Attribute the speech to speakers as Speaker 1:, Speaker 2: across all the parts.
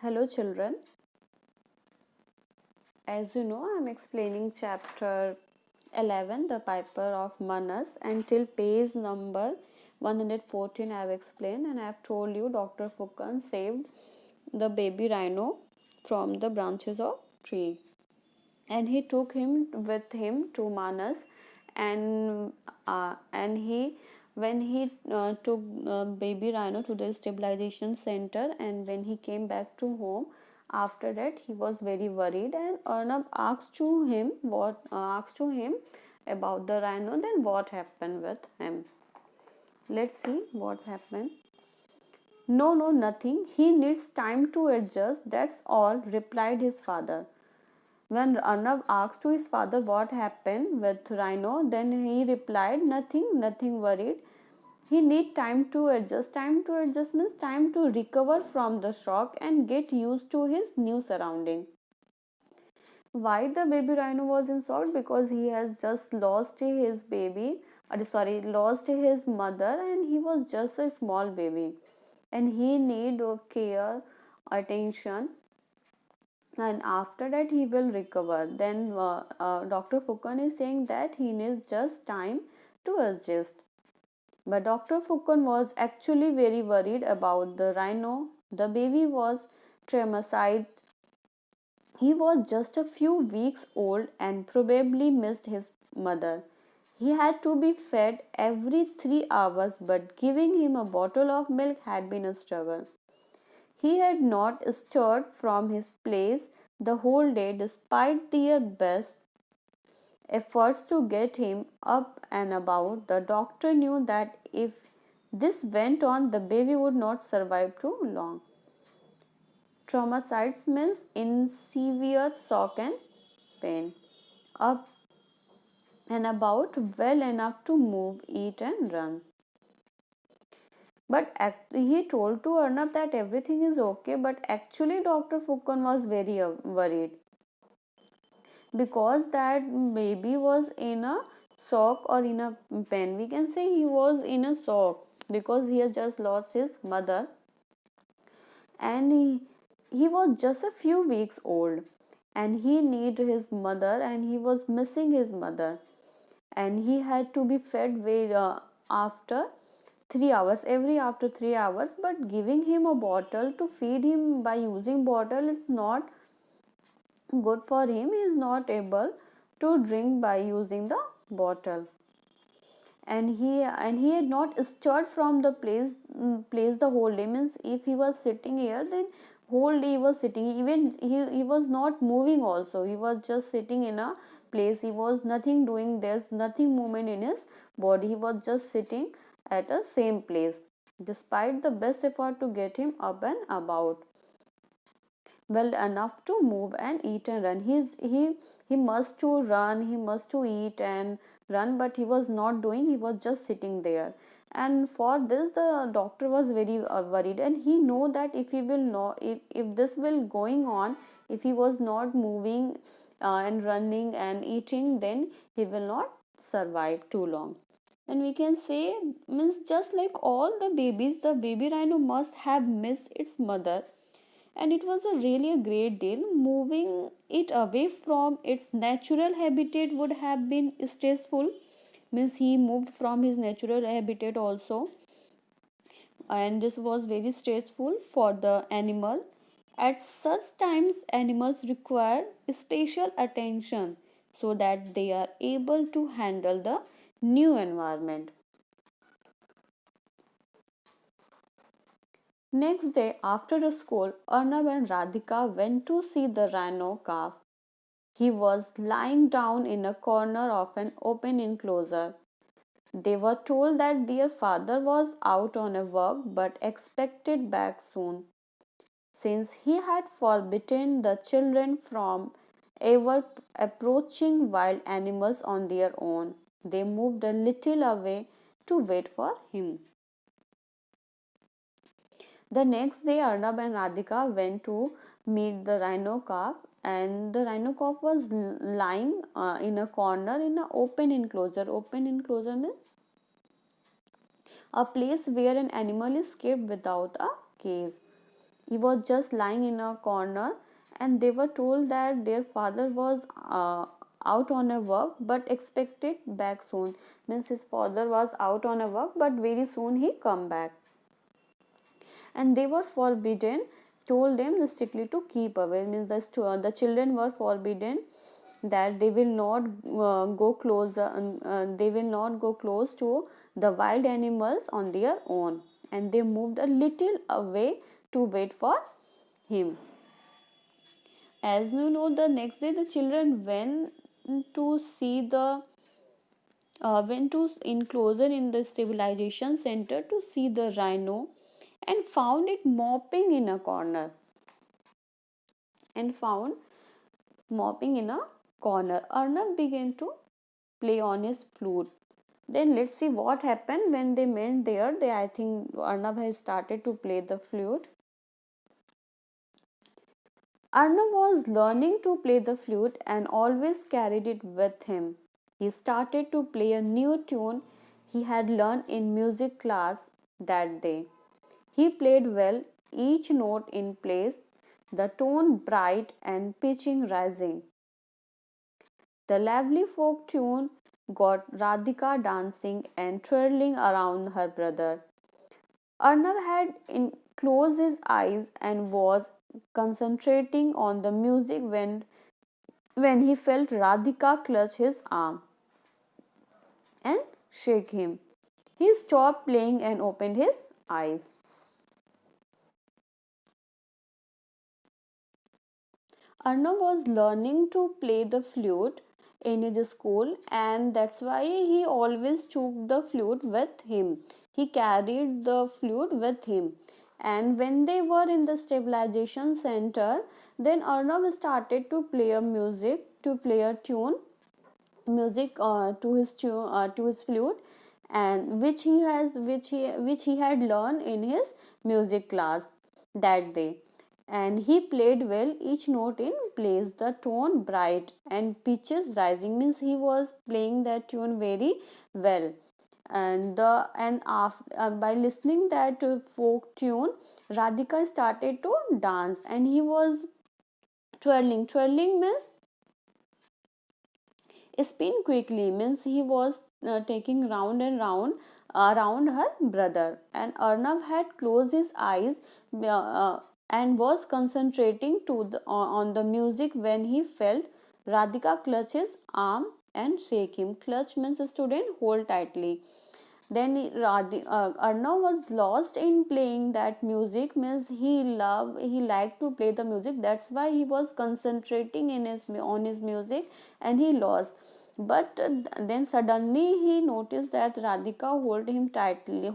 Speaker 1: Hello, children. As you know, I'm explaining chapter 11, The Piper of Manas, until page number 114. I've explained and I've told you Dr. Fukan saved the baby rhino from the branches of tree, and he took him with him to Manas, and he when he took baby rhino to the stabilization center, and when he came back to home, after that he was very worried, and Arnab asked to him about the rhino. Then what happened with him? Let's see what happened. No, nothing. He needs time to adjust. That's all, replied his father. When Arnav asked to his father what happened with Rhino, then he replied, nothing, nothing worried. He need time to adjust. Time to adjust means time to recover from the shock and get used to his new surrounding. Why the baby rhino was in shock? Because he has just lost his baby, lost his mother, and he was just a small baby, and he need care, attention, and after that he will recover. Then Dr. Fukan is saying that he needs just time to adjust. But Dr. Fukan was actually very worried about the rhino. The baby was traumatized. He was just a few weeks old and probably missed his mother. He had to be fed every 3 hours, but giving him a bottle of milk had been a struggle. He had not stirred from his place the whole day despite their best efforts to get him up and about. The doctor knew that if this went on, the baby would not survive too long. Traumatides means in severe shock and pain. Up and about well enough to move, eat, and run. But he told to Arnab that everything is okay, but actually, Dr. Fukan was very worried because that baby was in a shock or in a pain. We can say he was in a shock because he has just lost his mother, and he was just a few weeks old, and he needed his mother, and he was missing his mother, and he had to be fed after 3 hours, every after 3 hours. But giving him a bottle to feed him by using bottle is not good for him. He is not able to drink by using the bottle, and he had not stirred from the place the whole day. Means if he was sitting here, then whole day he was sitting. Even he was not moving also. He was just sitting in a place. He was nothing doing. There's nothing movement in his body. He was just sitting at a same place despite the best effort to get him up and about well enough to move and eat and run. He must to run, he must to eat and run, but he was not doing. He was just sitting there, and for this the doctor was very worried, and he know that if he will not, if this will going on, if he was not moving and running and eating, then he will not survive too long. And we can say, means just like all the babies, the baby rhino must have missed its mother, and it was a really a great deal. Moving it away from its natural habitat would have been stressful. Means he moved from his natural habitat also, and this was very stressful for the animal. At such times, animals require special attention so that they are able to handle the new environment. Next day after school, Arnab and Radhika went to see the rhino calf. He was lying down in a corner of an open enclosure. They were told that their father was out on a walk but expected back soon. Since he had forbidden the children from ever approaching wild animals on their own, they moved a little away to wait for him. The next day, Arnab and Radhika went to meet the rhino calf, and the rhino calf was lying in a corner in an open enclosure. Open enclosure means a place where an animal is kept without a cage. He was just lying in a corner, and they were told that their father was out on a work but expected back soon. Means his father was out on a work but very soon he come back, and they were forbidden, told them strictly to keep away. Means the children were forbidden that they will not go close, they will not go close to the wild animals on their own, and they moved a little away to wait for him. As you know, the next day the children to see the went to enclosure in the civilization center to see the rhino, and found it mopping in a corner, and found mopping in a corner. Arnab began to play on his flute. Then let's see what happened when they went there. They, I think Arnab has started to play the flute. Arnab was learning to play the flute and always carried it with him. He started to play a new tune he had learned in music class that day. He played well, each note in place, the tone bright and pitching rising. The lively folk tune got Radhika dancing and twirling around her brother. Arnav had closed his eyes and was concentrating on the music when he felt Radhika clutch his arm and shake him. He stopped playing and opened his eyes. Arnav was learning to play the flute in his school, and that's why he always took the flute with him. He carried the flute with him. And when they were in the stabilization center, then Arnav started to play a music, to play a tune, music to his flute, and which he had learned in his music class that day. And he played well, each note in place, the tone bright and pitches rising. Means he was playing that tune very well. By listening that folk tune, Radhika started to dance, and he was twirling means spin quickly, means he was taking round and round around her brother. And Arnav had closed his eyes and was concentrating on the music when he felt Radhika clutch his arm and shake him. Clutch means student hold tightly. Then Arnav was lost in playing that music, means he liked to play the music, that's why he was concentrating on his music, and he lost. But then suddenly he noticed that Radhika hold him tightly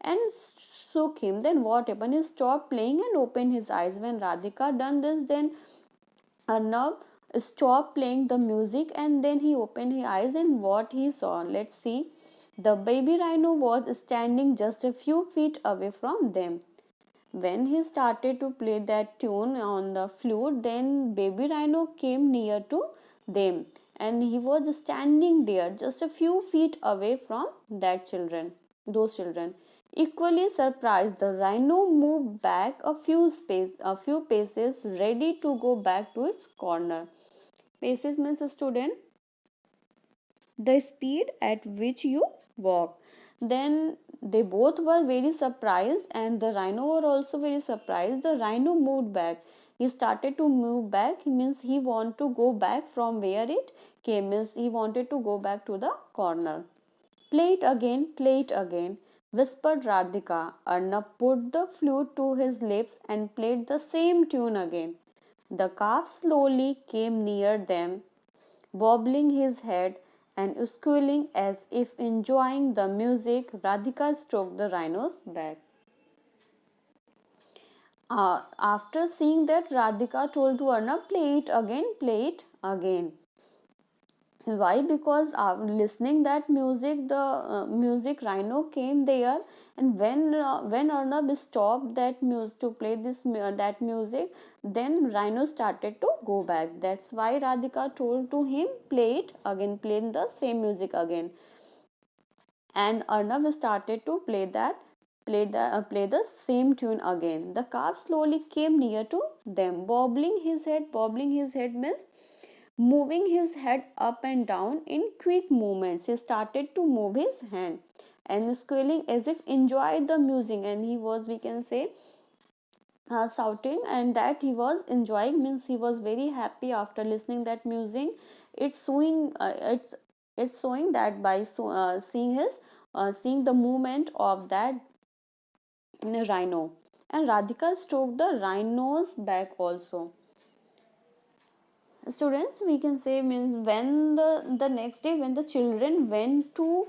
Speaker 1: and shook him. Then what happened? He stopped playing and opened his eyes. When Radhika done this, then Arnav stopped playing the music, and then he opened his eyes, and what he saw, let's see. The baby rhino was standing just a few feet away from them. When he started to play that tune on the flute, then baby rhino came near to them, and he was standing there just a few feet away from those children. Equally surprised, the rhino moved back a few paces, ready to go back to its corner. Paces means, a student, the speed at which you walk. Then they both were very surprised, and the rhino were also very surprised. The rhino moved back. He started to move back. Means he want to go back from where it came. Means he wanted to go back to the corner. Play it again, whispered Radhika. Arnab put the flute to his lips and played the same tune again. The calf slowly came near them, bobbling his head and squealing as if enjoying the music. Radhika stroked the rhino's back. After seeing that, Radhika told to Arnab, play it again. Why? Because listening that music, the music rhino came there, and when Arnab stopped that music to play that music, then rhino started to go back. That's why Radhika told to him, play it again, play the same music again. And Arnab started to play that play the same tune again. The calf slowly came near to them, bobbling his head. Bobbling his head means moving his head up and down in quick movements. He started to move his hand and squealing as if enjoy the music, and he was, we can say, shouting, and that he was enjoying means he was very happy after listening that music. It's showing it's showing that by seeing his seeing the movement of that rhino. And Radhika stroked the rhino's back also. Students, we can say, means when the next day when the children went to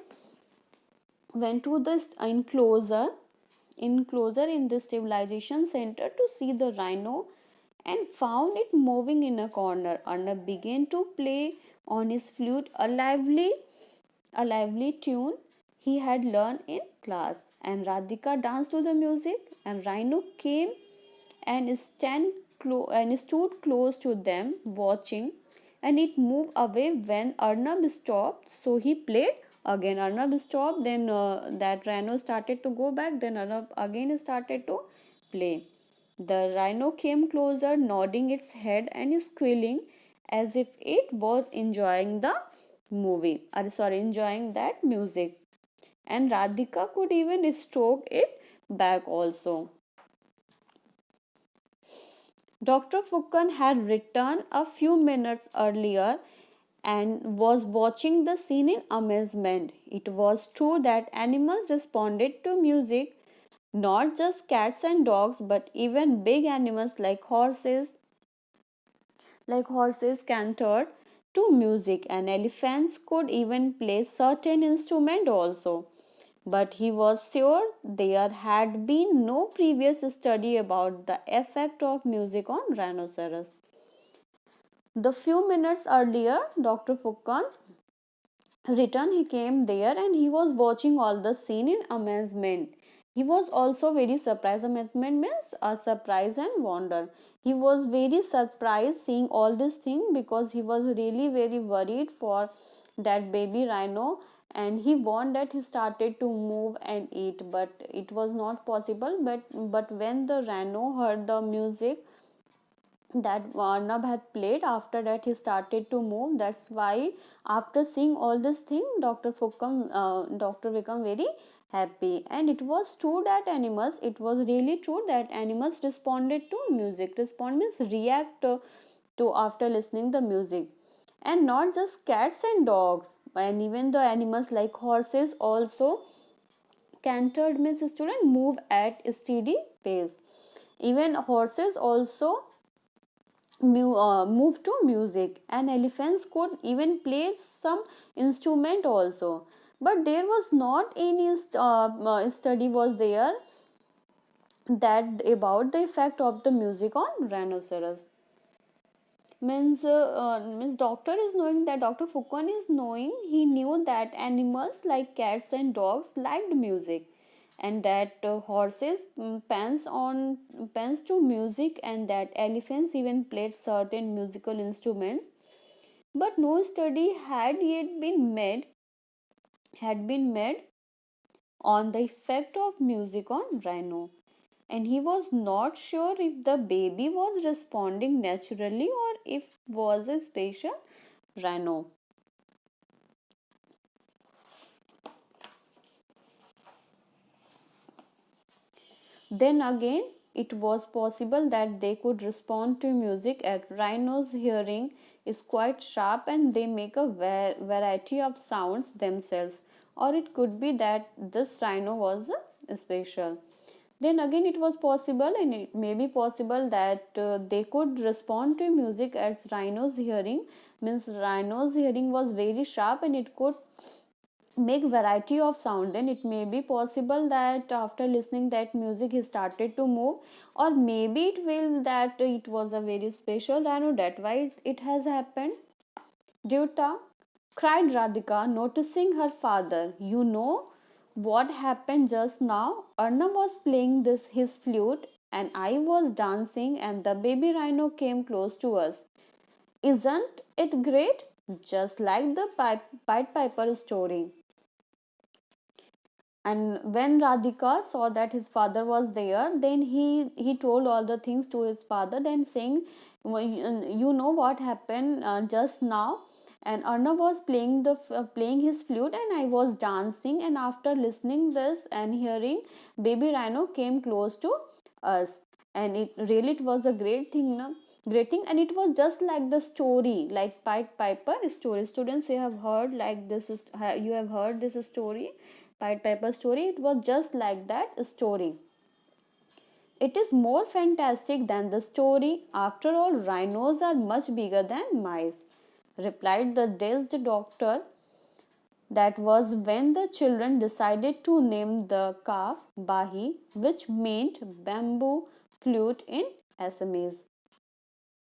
Speaker 1: this enclosure in the stabilization center to see the rhino and found it moving in a corner. Arnab began to play on his flute a lively tune he had learned in class, and Radhika danced to the music, and Rhino came and stood close to them watching, and it moved away when Arnab stopped, so he played again. Arnab stopped, then that rhino started to go back, then Arnab again started to play. The rhino came closer, nodding its head and squealing as if it was enjoying the enjoying that music. And Radhika could even stroke it back also. Dr. Fukan had returned a few minutes earlier and was watching the scene in amazement. It was true that animals responded to music, not just cats and dogs, but even big animals like horses cantered to music, and elephants could even play certain instrument also. But he was sure there had been no previous study about the effect of music on rhinoceros. The few minutes earlier, Dr. Fukkan returned. He came there and he was watching all the scene in amazement. He was also very surprised. Amazement means a surprise and wonder. He was very surprised seeing all this thing because he was really very worried for that baby rhino, and he wanted that he started to move and eat, but it was not possible. But when the rhino heard the music that Arnab had played, after that he started to move. That's why after seeing all this thing, doctor become very happy. And it was true that it was really true that animals responded to music. Respond means react to after listening the music, and not just cats and dogs, and even the animals like horses also cantered means student move at steady pace. Even horses also move to music, and elephants could even play some instrument also. But there was not any study was there that about the effect of the music on rhinoceros. Means doctor is knowing that Dr. Fukun is knowing, he knew that animals like cats and dogs liked music, and that horses pans to music, and that elephants even played certain musical instruments. But no study had been made on the effect of music on rhino, and he was not sure if the baby was responding naturally or if was a special rhino. Then again, it was possible that they could respond to music, as rhinos' hearing is quite sharp and they make a variety of sounds themselves. Or it could be that this rhino was special. Then again, it was possible, and it may be possible that they could respond to music, as rhino's hearing means rhino's hearing was very sharp and it could make variety of sound. Then it may be possible that after listening that music he started to move, or maybe it will that it was a very special rhino, that why it has happened. Duta, cried Radhika, noticing her father, you know what happened just now? Arnab was playing this his flute and I was dancing, and the baby rhino came close to us. Isn't it great? Just like the Pied Piper story. And when Radhika saw that his father was there, then he told all the things to his father, then saying, "Well, you know what happened just now, and Arnav was playing his flute, and I was dancing, and after listening this and hearing, baby rhino came close to us, and it was a great thing, no? Great thing. And it was just like the story, like Pied Piper story. Students, you have heard like this is, you have heard this story, Pied Piper story. It was just like that story. It is more fantastic than the story. After all, rhinos are much bigger than mice, replied the dazed doctor. That was when the children decided to name the calf Bahi, which meant bamboo flute in Assamese.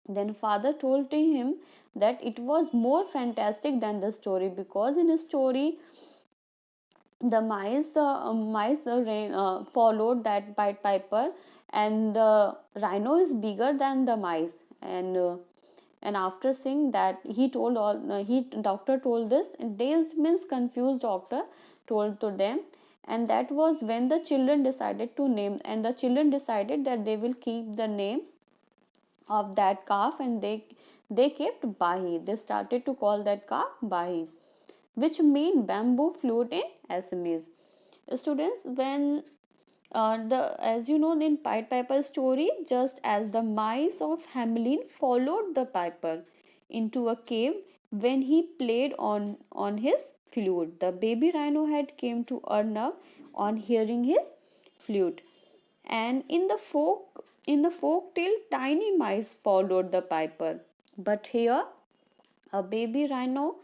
Speaker 1: Then father told to him that it was more fantastic than the story, because in a story the mice followed that Pied Piper, and the rhino is bigger than the mice. And after seeing that, he told all he doctor told this, and Dales means confused doctor told to them. And that was when the children decided to name, and the children decided that they will keep the name of that calf, and they kept Bahi. They started to call that calf Bahi, which mean bamboo flute in Assamese. Students, when the as you know, in Pied Piper story, just as the mice of Hamelin followed the piper into a cave when he played on his flute, the baby rhino had came to Arnav on hearing his flute. And in the folk tale, tiny mice followed the piper, but here a baby rhino,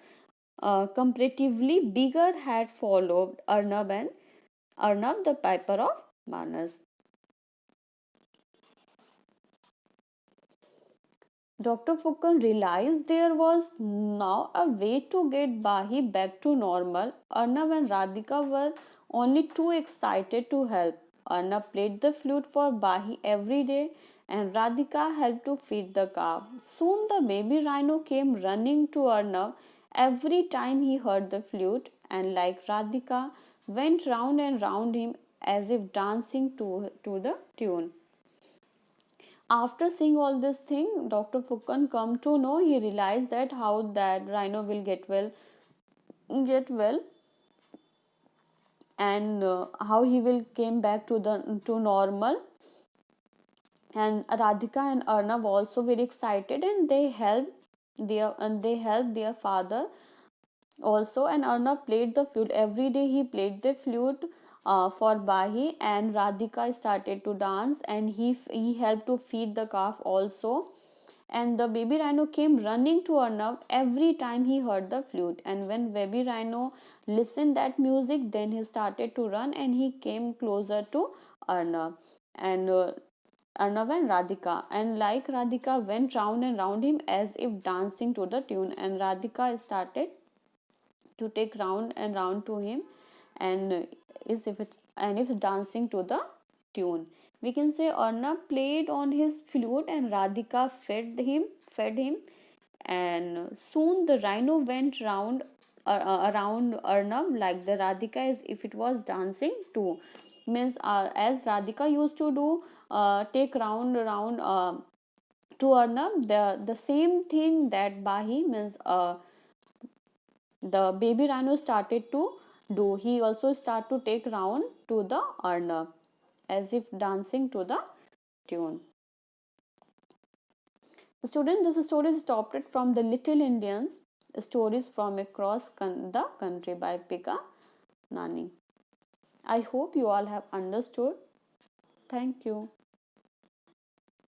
Speaker 1: comparatively bigger, had followed Arnab, the piper of Manas. Dr. Fukan realized there was now a way to get Bahi back to normal. Arnab and Radhika were only too excited to help. Arnab played the flute for Bahi every day, and Radhika helped to feed the calf. Soon the baby rhino came running to Arnab every time he heard the flute, and like Radhika, went round and round him as if dancing to the tune. After seeing all this thing, Dr. Fukan come to know, he realized that how that rhino will get well, and how he will came back to normal. And Radhika and Arnav also very excited, and they helped their father also. And Arnav played the flute every day. He played the flute for Bahi, and Radhika started to dance, and he helped to feed the calf also. And the baby rhino came running to Arnav every time he heard the flute. And when baby rhino listened that music, then he started to run, and he came closer to Arnav. And Arnav and Radhika, and like Radhika went round and round him as if dancing to the tune, and Radhika started to take round and round to him, and if dancing to the tune. We can say Arnab played on his flute, and Radhika fed him, and soon the rhino went around Arnab like the Radhika as if it was dancing too. Means as Radhika used to do, take round to Arnab, the same thing that Bahi means the baby rhino started to do. He also start to take round to the Arnab as if dancing to the tune. Student, this story is adopted from the Little Indians, stories from across the country by Pika Nani. I hope you all have understood. Thank you.